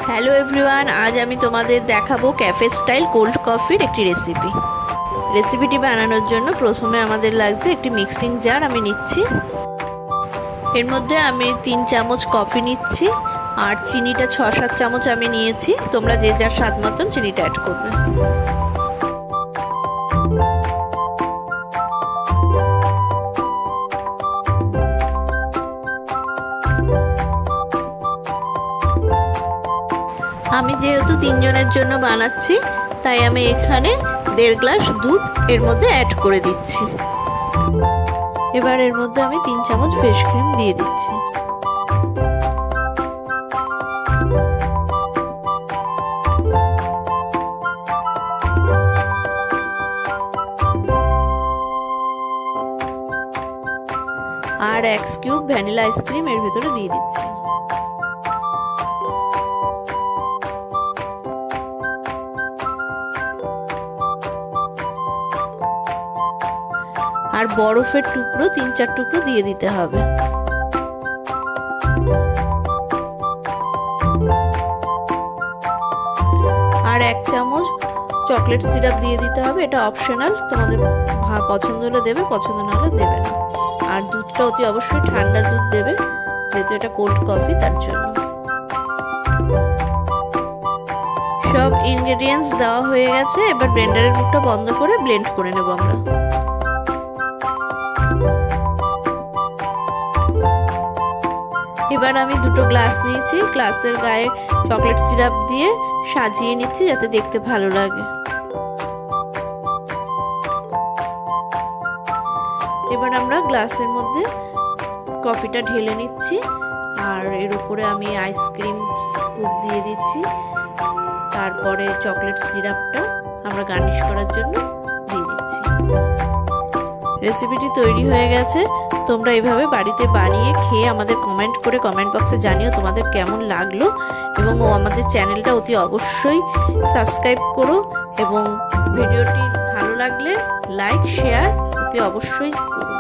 Hello everyone, आज आमी तोमादेर देखाबो कैफे स्टाइल कोल्ड कफिर एक रेसिपि। रेसिपिटी बानानोर जोन्नो प्रथमे आमादेर लागछे एकटी मिक्सिंग जार आमी निচ্ছি। एर मध्य आमी 3 चामच कफि निচ্ছি और चिनिटा 6-7 चामच आमी निয়েছি। तोमरा जे जार स्वाद मतन चिनिटा ऐड करबे। আমি যেহেতু 3 জনের জন্য বানাচ্ছি তাই আমি এখানে 1.5 গ্লাস দুধ এর মধ্যে অ্যাড করে দিচ্ছি। এবার এর মধ্যে আমি 3 চামচ ফ্রেশ ক্রিম দিয়ে দিচ্ছি। আর 1 স্কুপ ভ্যানিলা আইসক্রিম এর ভিতরে দিয়ে দিচ্ছি। আর বরফের টুকরো 3-4 টুকরো দিয়ে দিতে হবে। আর 1 চামচ চকলেট সিরাপ দিয়ে দিতে হবে। এটা অপশনাল, তোমাদের পছন্দ হলে দেবে, পছন্দ না হলে দেবে না। আর দুধটা অতি অবশ্যই ঠান্ডা দুধ দেবে, যেহেতু এটা কোল্ড কফি তার জন্য। সব ইনগ্রেডিয়েন্টস দেওয়া হয়ে গেছে। এবার ব্লেন্ডারের মুখটা বন্ধ করে ব্লেন্ড করে নেব আমরা। এবার আমি দুটো গ্লাস নিয়েছি, গ্লাসের গায়ে চকলেট সিরাপ দিয়ে সাজিয়ে নিচ্ছি যাতে দেখতে ভালো লাগে। এবার আমরা গ্লাসের মধ্যে কফিটা ঢেলে নিচ্ছি আর এর উপরে আমি আইসক্রিম স্কুপ দিয়ে দিচ্ছি। তারপরে চকলেট সিরাপটা আমরা গার্নিশ করার জন্য দিয়ে দিচ্ছি। রেসিপিটি তৈরি হয়ে গেছে। তোমরা এইভাবে বাড়িতে বানিয়ে খেয়ে আমাদের কমেন্ট করে কমেন্ট বক্সে জানিও তোমাদের কেমন লাগলো, এবং আমাদের চ্যানেলটা অতি অবশ্যই সাবস্ক্রাইব করো, এবং ভিডিওটি ভালো লাগলে লাইক শেয়ার অতি অবশ্যই করো।